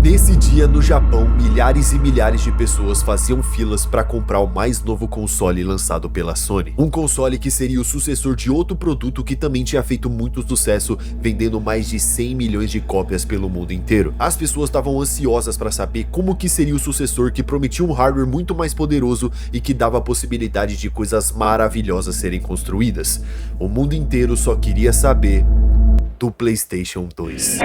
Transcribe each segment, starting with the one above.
Nesse dia, no Japão, milhares e milhares de pessoas faziam filas para comprar o mais novo console lançado pela Sony. Um console que seria o sucessor de outro produto que também tinha feito muito sucesso, vendendo mais de 100 milhões de cópias pelo mundo inteiro. As pessoas estavam ansiosas para saber como que seria o sucessor que prometia um hardware muito mais poderoso e que dava a possibilidade de coisas maravilhosas serem construídas. O mundo inteiro só queria saber do PlayStation 2.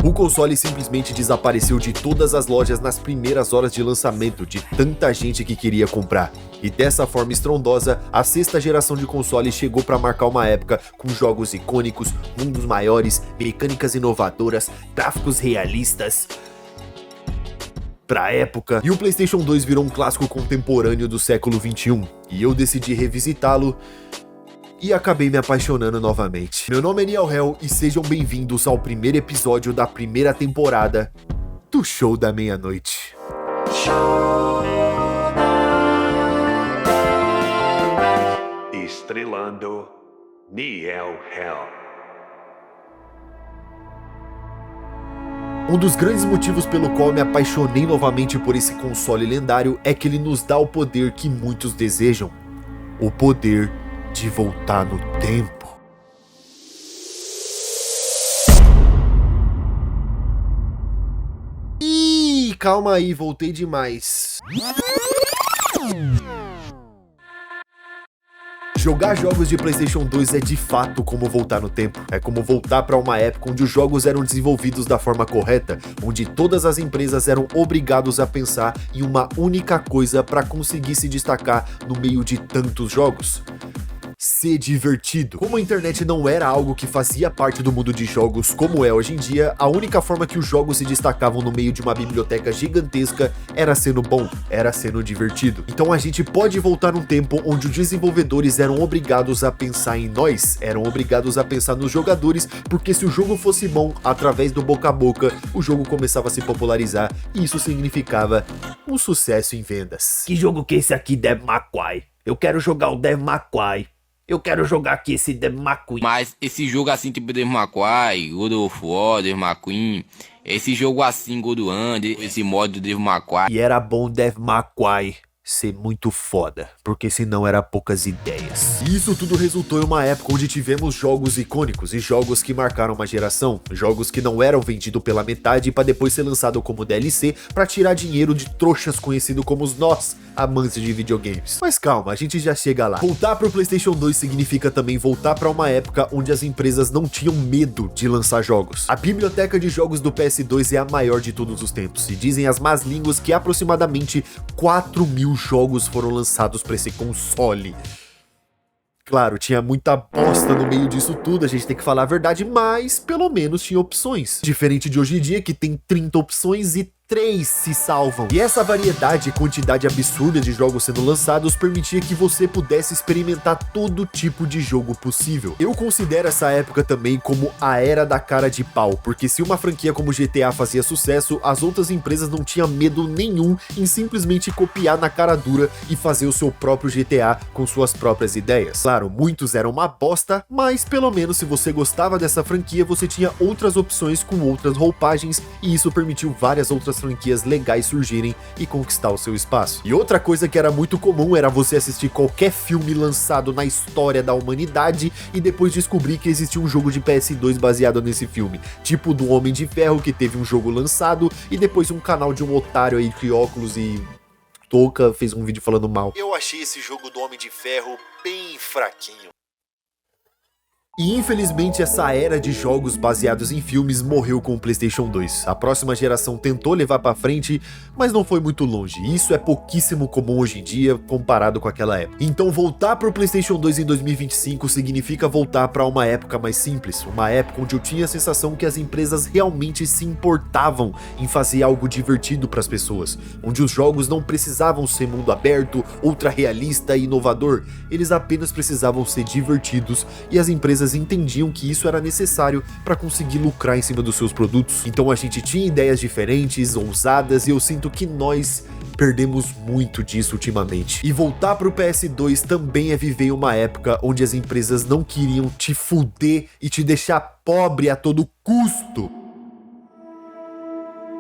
O console simplesmente desapareceu de todas as lojas nas primeiras horas de lançamento, de tanta gente que queria comprar. E dessa forma estrondosa, a sexta geração de console chegou para marcar uma época com jogos icônicos, mundos maiores, mecânicas inovadoras, gráficos realistas pra época, e o PlayStation 2 virou um clássico contemporâneo do século 21, e eu decidi revisitá-lo e acabei me apaixonando novamente. Meu nome é Niel Hell e sejam bem-vindos ao primeiro episódio da primeira temporada do Show da Meia-Noite. Estrelando Niel Hell. Um dos grandes motivos pelo qual me apaixonei novamente por esse console lendário é que ele nos dá o poder que muitos desejam, o poder de voltar no tempo. Ih, calma aí, voltei demais. Jogar jogos de PlayStation 2 é de fato como voltar no tempo. É como voltar para uma época onde os jogos eram desenvolvidos da forma correta, onde todas as empresas eram obrigados a pensar em uma única coisa para conseguir se destacar no meio de tantos jogos: ser divertido. Como a internet não era algo que fazia parte do mundo de jogos como é hoje em dia, a única forma que os jogos se destacavam no meio de uma biblioteca gigantesca era sendo bom, era sendo divertido. Então a gente pode voltar num tempo onde os desenvolvedores eram obrigados a pensar em nós, eram obrigados a pensar nos jogadores, porque se o jogo fosse bom, através do boca a boca, o jogo começava a se popularizar e isso significava um sucesso em vendas. Que jogo que é esse aqui, Devil May Cry? Eu quero jogar o Devil May Cry. Eu quero jogar aqui esse Devil May Cry. Mas esse jogo assim, tipo Devil May Cry, God of War, Devil May Cry, esse jogo assim, God of War, esse modo do Devil May Cry. E era bom Devil May Cry ser muito foda, porque senão era poucas ideias. E isso tudo resultou em uma época onde tivemos jogos icônicos e jogos que marcaram uma geração, jogos que não eram vendidos pela metade para depois ser lançado como DLC para tirar dinheiro de trouxas conhecidos como nós, amantes de videogames. Mas calma, a gente já chega lá. Voltar pro PlayStation 2 significa também voltar para uma época onde as empresas não tinham medo de lançar jogos. A biblioteca de jogos do PS2 é a maior de todos os tempos, e dizem as más línguas que aproximadamente 4.000 jogos foram lançados para esse console. Claro, tinha muita bosta no meio disso tudo, a gente tem que falar a verdade, mas pelo menos tinha opções. Diferente de hoje em dia, que tem 30 opções e 3 se salvam. E essa variedade e quantidade absurda de jogos sendo lançados permitia que você pudesse experimentar todo tipo de jogo possível. Eu considero essa época também como a era da cara de pau, porque se uma franquia como GTA fazia sucesso, as outras empresas não tinham medo nenhum em simplesmente copiar na cara dura e fazer o seu próprio GTA com suas próprias ideias. Claro, muitos eram uma bosta, mas pelo menos se você gostava dessa franquia, você tinha outras opções com outras roupagens, e isso permitiu várias outras franquias legais surgirem e conquistar o seu espaço. E outra coisa que era muito comum era você assistir qualquer filme lançado na história da humanidade e depois descobrir que existia um jogo de PS2 baseado nesse filme, tipo do Homem de Ferro, que teve um jogo lançado e depois um canal de um otário aí de óculos e touca fez um vídeo falando mal. Eu achei esse jogo do Homem de Ferro bem fraquinho. E infelizmente essa era de jogos baseados em filmes morreu com o PlayStation 2. A próxima geração tentou levar pra frente, mas não foi muito longe. Isso é pouquíssimo comum hoje em dia comparado com aquela época. Então voltar pro PlayStation 2 em 2025 significa voltar pra uma época mais simples, uma época onde eu tinha a sensação que as empresas realmente se importavam em fazer algo divertido pras pessoas, onde os jogos não precisavam ser mundo aberto, ultra realista e inovador, eles apenas precisavam ser divertidos e as empresas empresas entendiam que isso era necessário para conseguir lucrar em cima dos seus produtos. Então a gente tinha ideias diferentes, ousadas, e eu sinto que nós perdemos muito disso ultimamente. E voltar pro PS2 também é viver uma época onde as empresas não queriam te fuder e te deixar pobre a todo custo.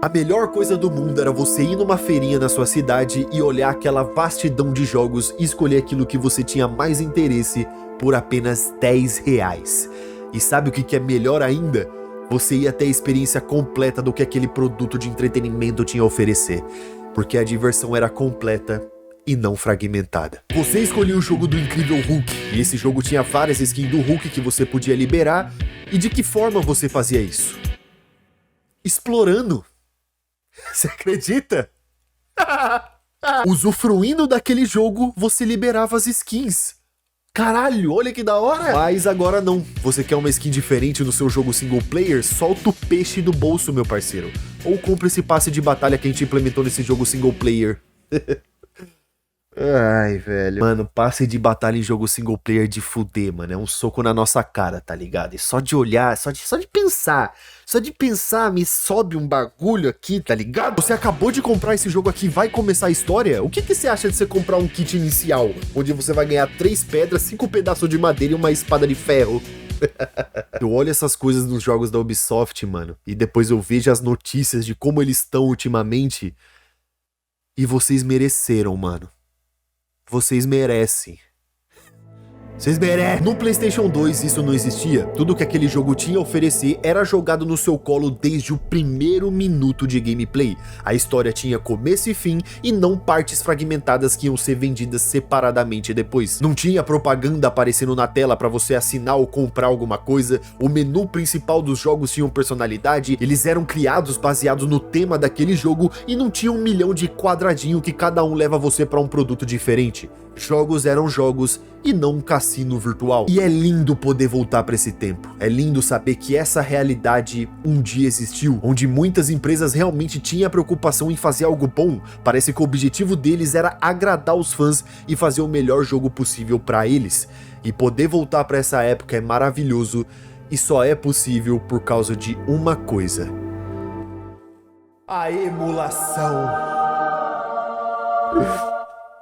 A melhor coisa do mundo era você ir numa feirinha na sua cidade e olhar aquela vastidão de jogos e escolher aquilo que você tinha mais interesse por apenas R$10. E sabe o que é melhor ainda? Você ia ter a experiência completa do que aquele produto de entretenimento tinha a oferecer, porque a diversão era completa e não fragmentada. Você escolheu o jogo do Incrível Hulk, e esse jogo tinha várias skins do Hulk que você podia liberar, e de que forma você fazia isso? Explorando. Você acredita? Usufruindo daquele jogo, você liberava as skins. Caralho, olha que da hora! Mas agora não. Você quer uma skin diferente no seu jogo single player? Solta o peixe do bolso, meu parceiro. Ou compra esse passe de batalha que a gente implementou nesse jogo single player. Ai, velho. Mano, passe de batalha em jogo single player de fuder, mano. É um soco na nossa cara, tá ligado? E só de olhar, só de pensar, me sobe um bagulho aqui, tá ligado? Você acabou de comprar esse jogo aqui, vai começar a história? O que você acha de você comprar um kit inicial, onde você vai ganhar 3 pedras, 5 pedaços de madeira e uma espada de ferro? Eu olho essas coisas nos jogos da Ubisoft, mano, e depois eu vejo as notícias de como eles estão ultimamente, e vocês mereceram, mano. Vocês merecem. Vocês merecem. No PlayStation 2 isso não existia. Tudo que aquele jogo tinha a oferecer era jogado no seu colo desde o primeiro minuto de gameplay. A história tinha começo e fim e não partes fragmentadas que iam ser vendidas separadamente depois. Não tinha propaganda aparecendo na tela pra você assinar ou comprar alguma coisa. O menu principal dos jogos tinha personalidade. Eles eram criados baseados no tema daquele jogo e não tinha 1 milhão de quadradinho que cada um leva você pra um produto diferente. Jogos eram jogos e não um cassino virtual. E é lindo poder voltar para esse tempo. É lindo saber que essa realidade um dia existiu, onde muitas empresas realmente tinham a preocupação em fazer algo bom. Parece que o objetivo deles era agradar os fãs e fazer o melhor jogo possível para eles. E poder voltar para essa época é maravilhoso e só é possível por causa de uma coisa: a emulação.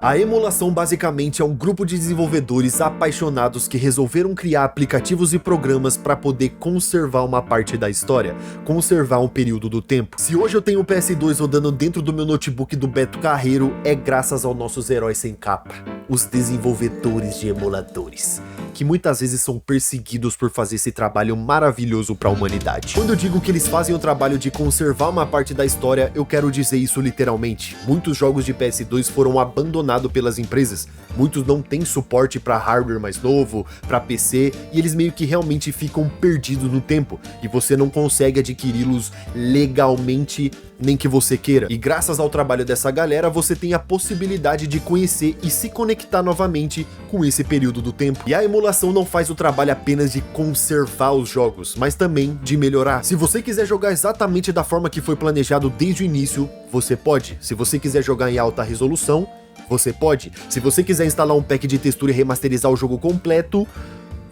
A emulação basicamente é um grupo de desenvolvedores apaixonados que resolveram criar aplicativos e programas para poder conservar uma parte da história, conservar um período do tempo. Se hoje eu tenho o PS2 rodando dentro do meu notebook do Beto Carreiro, é graças aos nossos heróis sem capa, os desenvolvedores de emuladores, que muitas vezes são perseguidos por fazer esse trabalho maravilhoso para a humanidade. Quando eu digo que eles fazem o trabalho de conservar uma parte da história, eu quero dizer isso literalmente. Muitos jogos de PS2 foram abandonados pelas empresas, muitos não têm suporte para hardware mais novo, para PC, e eles meio que realmente ficam perdidos no tempo, e você não consegue adquiri-los legalmente nem que você queira. E graças ao trabalho dessa galera, você tem a possibilidade de conhecer e se conectar novamente com esse período do tempo. E a emulação não faz o trabalho apenas de conservar os jogos, mas também de melhorar. Se você quiser jogar exatamente da forma que foi planejado desde o início, você pode. Se você quiser jogar em alta resolução, você pode. Se você quiser instalar um pack de textura e remasterizar o jogo completo,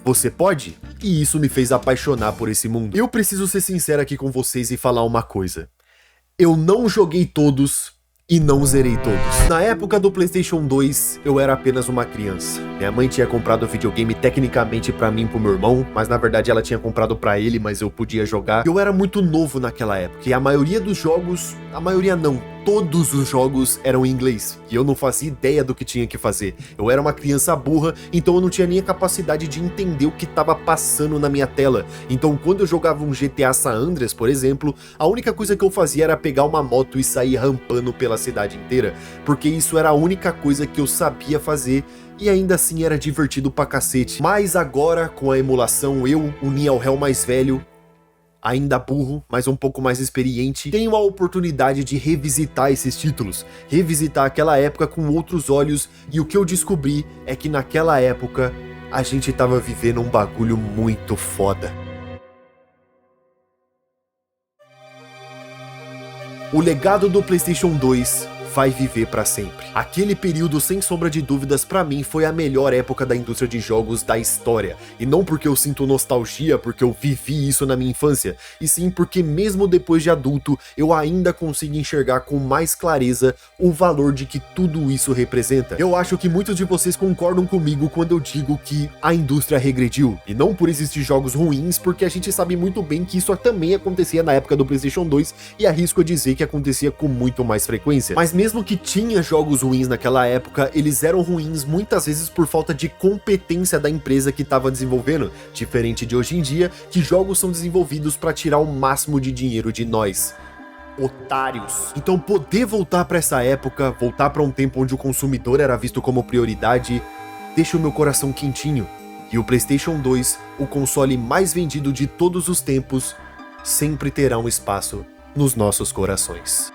você pode. E isso me fez apaixonar por esse mundo. Eu preciso ser sincero aqui com vocês e falar uma coisa: eu não joguei todos e não zerei todos. Na época do PlayStation 2, eu era apenas uma criança. Minha mãe tinha comprado o videogame tecnicamente pra mim e pro meu irmão, mas na verdade ela tinha comprado pra ele, mas eu podia jogar. Eu era muito novo naquela época, e a maioria dos jogos, a maioria não, todos os jogos eram em inglês, e eu não fazia ideia do que tinha que fazer. Eu era uma criança burra, então eu não tinha nem a capacidade de entender o que estava passando na minha tela. Então quando eu jogava um GTA San Andreas, por exemplo, a única coisa que eu fazia era pegar uma moto e sair rampando pela cidade inteira, porque isso era a única coisa que eu sabia fazer, e ainda assim era divertido pra cacete. Mas agora, com a emulação, eu, o Niel Hell mais velho, ainda burro, mas um pouco mais experiente, tenho a oportunidade de revisitar esses títulos, revisitar aquela época com outros olhos, e o que eu descobri é que naquela época a gente tava vivendo um bagulho muito foda. O legado do PlayStation 2 vai viver pra sempre. Aquele período, sem sombra de dúvidas, pra mim foi a melhor época da indústria de jogos da história. E não porque eu sinto nostalgia, porque eu vivi isso na minha infância, e sim porque mesmo depois de adulto, eu ainda consigo enxergar com mais clareza o valor de que tudo isso representa. Eu acho que muitos de vocês concordam comigo quando eu digo que a indústria regrediu. E não por existir jogos ruins, porque a gente sabe muito bem que isso também acontecia na época do PlayStation 2, e arrisco a dizer que acontecia com muito mais frequência. Mas mesmo que tinha jogos ruins naquela época, eles eram ruins muitas vezes por falta de competência da empresa que estava desenvolvendo, diferente de hoje em dia, que jogos são desenvolvidos para tirar o máximo de dinheiro de nós, otários. Então poder voltar para essa época, voltar para um tempo onde o consumidor era visto como prioridade, deixa o meu coração quentinho. E o PlayStation 2, o console mais vendido de todos os tempos, sempre terá um espaço nos nossos corações.